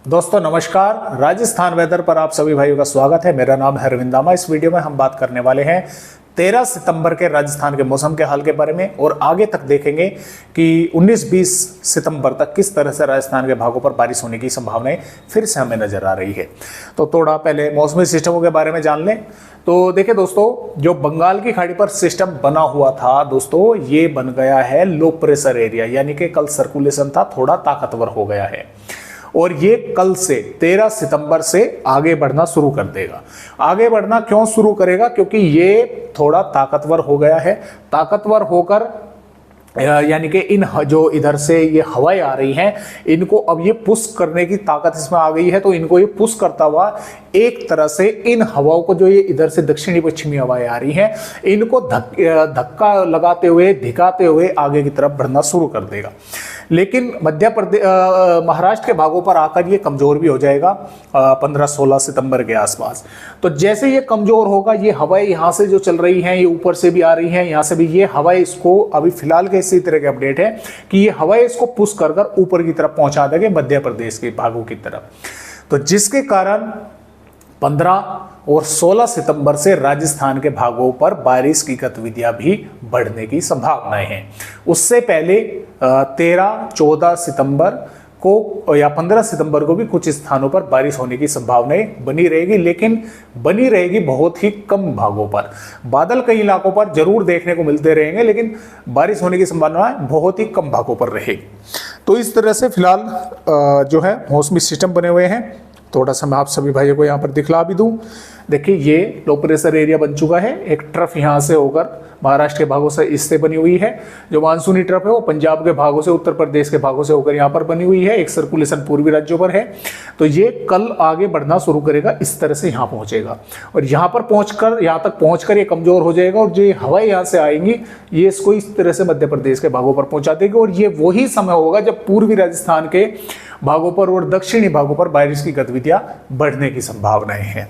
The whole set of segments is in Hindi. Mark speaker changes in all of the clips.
Speaker 1: दोस्तों नमस्कार, राजस्थान वेदर पर आप सभी भाइयों का स्वागत है। मेरा नाम है रविंदामा। इस वीडियो में हम बात करने वाले हैं 13 सितंबर के राजस्थान के मौसम के हाल के बारे में और आगे तक देखेंगे कि 19-20 सितंबर तक किस तरह से राजस्थान के भागों पर बारिश होने की संभावनाएं फिर से हमें नजर आ रही है। तो थोड़ा पहले मौसमी सिस्टमों के बारे में जान लें। तो देखिए दोस्तों, जो बंगाल की खाड़ी पर सिस्टम बना हुआ था दोस्तों, ये बन गया है लो प्रेशर एरिया, यानी कि कल सर्कुलेशन था थोड़ा ताकतवर हो गया है और ये कल से 13 सितंबर से आगे बढ़ना शुरू कर देगा। आगे बढ़ना क्यों शुरू करेगा? क्योंकि ये थोड़ा ताकतवर हो गया है। ताकतवर होकर यानी कि इन जो इधर से ये हवाएं आ रही हैं, इनको अब ये पुश करने की ताकत इसमें आ गई है। तो इनको ये पुश करता हुआ एक तरह से इन हवाओं को, जो ये इधर से दक्षिणी पश्चिमी हवाएं आ रही हैं, इनको धक्का लगाते हुए, धिकाते हुए आगे की तरफ बढ़ना शुरू कर देगा। लेकिन मध्य प्रदेश, महाराष्ट्र के भागों पर आकर ये कमजोर भी हो जाएगा 15-16 सितंबर के आसपास। तो जैसे ये कमजोर होगा, ये हवाएं यहाँ से जो चल रही हैं, ये ऊपर से भी आ रही हैं, यहाँ से भी ये हवाएं इसको, अभी फिलहाल के इसी तरह के अपडेट है कि ये हवाएं इसको पुश कर कर ऊपर की तरफ पहुंचा देंगे, मध्य प्रदेश के भागों की तरफ। तो जिसके कारण 15 और 16 सितंबर से राजस्थान के भागों पर बारिश की गतिविधियां भी बढ़ने की संभावनाएं हैं। उससे पहले 13-14 सितंबर को या 15 सितंबर को भी कुछ स्थानों पर बारिश होने की संभावनाएं बनी रहेगी, लेकिन बनी रहेगी बहुत ही कम भागों पर। बादल कई इलाकों पर जरूर देखने को मिलते रहेंगे, लेकिन बारिश होने की संभावना बहुत ही कम भागों पर रहेगी। तो इस तरह से फिलहाल जो है मौसमी सिस्टम बने हुए हैं। थोड़ा सा मैं आप सभी भाइयों को यहाँ पर दिखला भी दूं। देखिए, ये लो प्रेशर एरिया बन चुका है। एक ट्रफ यहाँ से होकर महाराष्ट्र के भागों से इससे बनी हुई है। जो मानसूनी ट्रफ है वो पंजाब के भागों से, उत्तर प्रदेश के भागों से होकर यहाँ पर बनी हुई है। एक सर्कुलेशन पूर्वी राज्यों पर है। तो ये कल आगे बढ़ना शुरू करेगा, इस तरह से यहाँ पहुंचेगा और यहाँ पर पहुंचकर, यहाँ तक पहुंचकर ये कमजोर हो जाएगा और जो हवाएं यहाँ से आएंगी, ये इसको इस तरह से मध्य प्रदेश के भागों पर पहुंचा देगी। और ये वही समय होगा जब पूर्वी राजस्थान के भागों पर और दक्षिणी भागों पर बारिश की गतिविधियां बढ़ने की संभावनाएं हैं।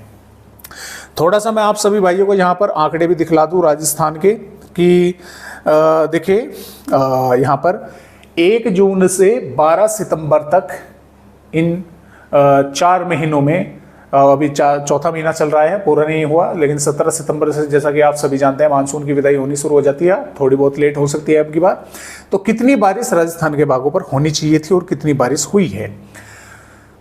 Speaker 1: थोड़ा सा मैं आप सभी भाइयों को यहाँ पर आंकड़े भी दिखला दूं राजस्थान के कि देखिए, यहाँ पर 1 जून से 12 सितंबर तक इन 4 महीनों में, अभी चौथा महीना चल रहा है, पूरा नहीं हुआ, लेकिन 17 सितंबर से जैसा कि आप सभी जानते हैं मानसून की विदाई होनी शुरू हो जाती है। थोड़ी बहुत लेट हो सकती है अब की बार। तो कितनी बारिश राजस्थान के भागों पर होनी चाहिए थी और कितनी बारिश हुई है?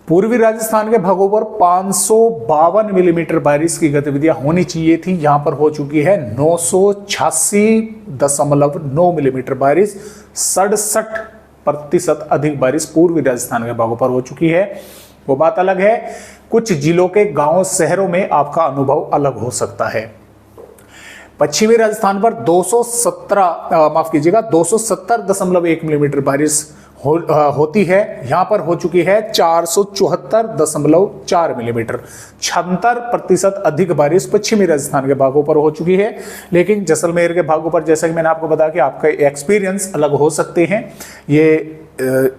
Speaker 1: पूर्वी राजस्थान के भागों पर 552 मिलीमीटर बारिश की गतिविधियां होनी चाहिए थी। यहां पर हो चुकी है 986.9 मिलीमीटर बारिश। 67% अधिक बारिश पूर्वी राजस्थान के भागों पर हो चुकी है। वो बात अलग है, कुछ जिलों के गांव शहरों में आपका अनुभव अलग हो सकता है। पश्चिमी राजस्थान पर 270.1 मिलीमीटर बारिश होती है। यहां पर हो चुकी है 474.4 मिलीमीटर। 76% अधिक बारिश पश्चिमी राजस्थान के भागों पर हो चुकी है। लेकिन जैसलमेर के भागों पर, जैसा कि मैंने आपको बताया कि आपका एक्सपीरियंस अलग हो सकते हैं, ये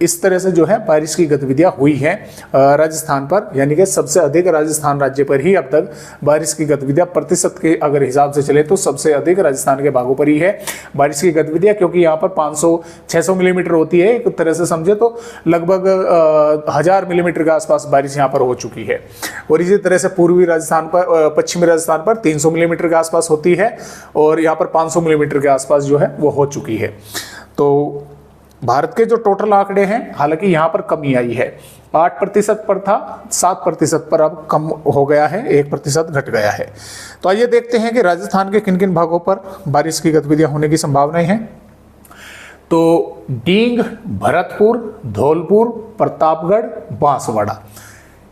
Speaker 1: इस तरह से जो है बारिश की गतिविधियां हुई हैं राजस्थान पर, यानी कि सबसे अधिक राजस्थान राज्य पर ही अब तक बारिश की गतिविधियां प्रतिशत के अगर हिसाब से चले तो सबसे अधिक राजस्थान के भागों पर ही है बारिश की गतिविधियां। क्योंकि यहाँ पर 500-600 मिलीमीटर होती है, एक तरह से समझे तो लगभग 1000 मिलीमीटर के आसपास बारिश यहाँ पर हो चुकी है। और इसी तरह से पूर्वी राजस्थान पर, पश्चिमी राजस्थान पर 300 मिलीमीटर के आसपास होती है और यहाँ पर 500 मिलीमीटर के आसपास जो है वो हो चुकी है। तो भारत के जो टोटल आंकड़े हैं, हालांकि यहाँ पर कमी आई है। 8% पर था, 7% पर अब कम हो गया है, 1% घट गया है। तो आइए देखते हैं कि राजस्थान के किन किन भागों पर बारिश की गतिविधियां होने की संभावनाएं हैं। तो डींग, भरतपुर, धौलपुर, प्रतापगढ़, बांसवाड़ा,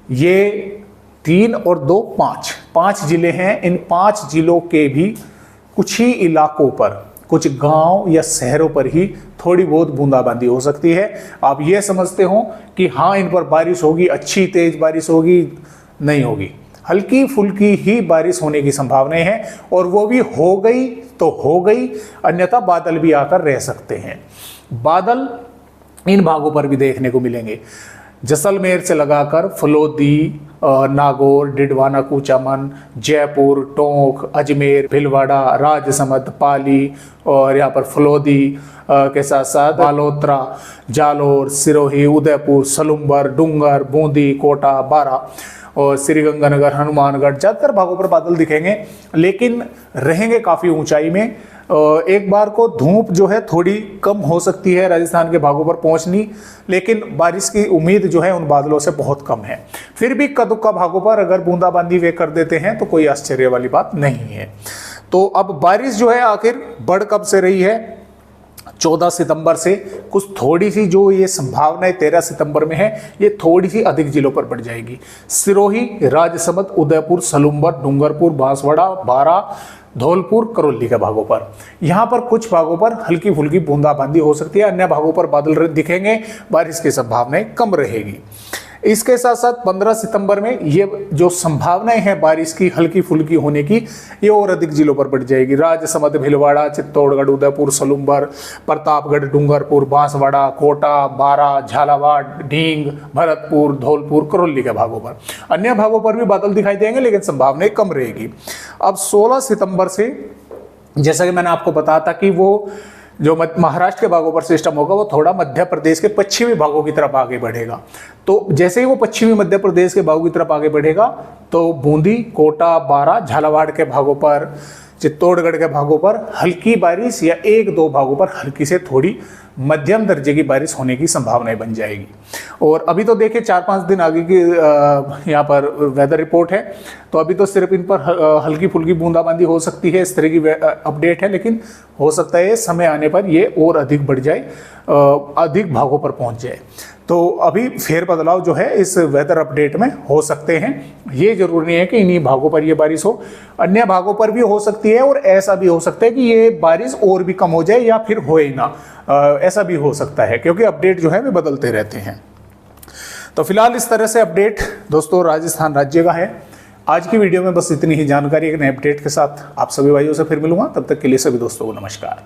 Speaker 1: ये 3 और 2 5 जिले हैं। इन 5 जिलों के भी कुछ ही इलाकों पर, कुछ गांव या शहरों पर ही थोड़ी बहुत बूंदाबांदी हो सकती है। आप ये समझते हो कि हाँ इन पर बारिश होगी, अच्छी तेज बारिश होगी, नहीं होगी। हल्की फुल्की ही बारिश होने की संभावनाएं हैं और वो भी हो गई तो हो गई, अन्यथा बादल भी आकर रह सकते हैं। बादल इन भागों पर भी देखने को मिलेंगे। जैसलमेर से लगाकर फलोदी, नागौर, डिडवाना, कूचामन, जयपुर, टोंक, अजमेर, भीलवाड़ा, राजसमंद, पाली और यहाँ पर फलोदी के साथ साथ बालोतरा, जालोर, सिरोही, उदयपुर, सलुम्बर, डूंगर, बूंदी, कोटा, बारा और श्रीगंगानगर, हनुमानगढ़, ज़्यादातर भागों पर बादल दिखेंगे, लेकिन रहेंगे काफ़ी ऊंचाई में। एक बार को धूप जो है थोड़ी कम हो सकती है राजस्थान के भागों पर पहुंचनी, लेकिन बारिश की उम्मीद जो है उन बादलों से बहुत कम है। फिर भी इक्का दुक्का भागों पर अगर बूंदाबांदी वे कर देते हैं तो कोई आश्चर्य वाली बात नहीं है। तो अब बारिश जो है आखिर बढ़ कब से रही है? 14 सितंबर से कुछ थोड़ी सी जो ये संभावना 13 सितंबर में है, ये थोड़ी सी अधिक जिलों पर बढ़ जाएगी। सिरोही, राजसमंद, उदयपुर, सलुम्बर, डूंगरपुर, बांसवाड़ा, बारा, धौलपुर, करौली के भागों पर, यहाँ पर कुछ भागों पर हल्की फुल्की बूंदाबांदी हो सकती है, अन्य भागों पर बादल दिखेंगे, बारिश की संभावनाएं कम रहेगी। इसके साथ साथ 15 सितंबर में ये जो संभावनाएं हैं बारिश की हल्की फुल्की होने की, ये और अधिक जिलों पर बढ़ जाएगी। राजसमंद, भीलवाड़ा, चित्तौड़गढ़, उदयपुर, सलुम्बर, प्रतापगढ़, डूंगरपुर, बांसवाड़ा, कोटा, बारा, झालावाड़, ढींग, भरतपुर, धौलपुर, करौली के भागों पर। अन्य भागों पर भी बादल दिखाई देंगे, लेकिन संभावनाएं कम रहेगी। अब 16 सितंबर से, जैसा कि मैंने आपको बताया था कि वो जो महाराष्ट्र के भागों पर सिस्टम होगा वो थोड़ा मध्य प्रदेश के पश्चिमी भागों की तरफ आगे बढ़ेगा। तो जैसे ही वो पश्चिमी मध्य प्रदेश के भागों की तरफ आगे बढ़ेगा तो बूंदी, कोटा, बारा, झालावाड़ के भागों पर, चित्तौड़गढ़ के भागों पर हल्की बारिश या एक दो भागों पर हल्की से थोड़ी मध्यम दर्जे की बारिश होने की संभावनाएं बन जाएगी। और अभी तो देखिए 4-5 दिन आगे की यहाँ पर वेदर रिपोर्ट है, तो अभी तो सिर्फ इन पर हल्की फुल्की बूंदाबांदी हो सकती है, इस तरह की अपडेट है, लेकिन हो सकता है समय आने पर ये और अधिक बढ़ जाए, अधिक भागों पर पहुंच जाए। तो अभी फेर बदलाव जो है इस वेदर अपडेट में हो सकते हैं। ये जरूरी नहीं है कि इन्हीं भागों पर ये बारिश हो, अन्य भागों पर भी हो सकती है, और ऐसा भी हो सकता है कि ये बारिश और भी कम हो जाए या फिर हो ही ना, ऐसा भी हो सकता है, क्योंकि अपडेट जो है वे बदलते रहते हैं। तो फिलहाल इस तरह से अपडेट दोस्तों राजस्थान राज्य का है। आज की वीडियो में बस इतनी ही जानकारी, एक नए अपडेट के साथ आप सभी भाइयों से फिर मिलूंगा। तब तक के लिए सभी दोस्तों को नमस्कार।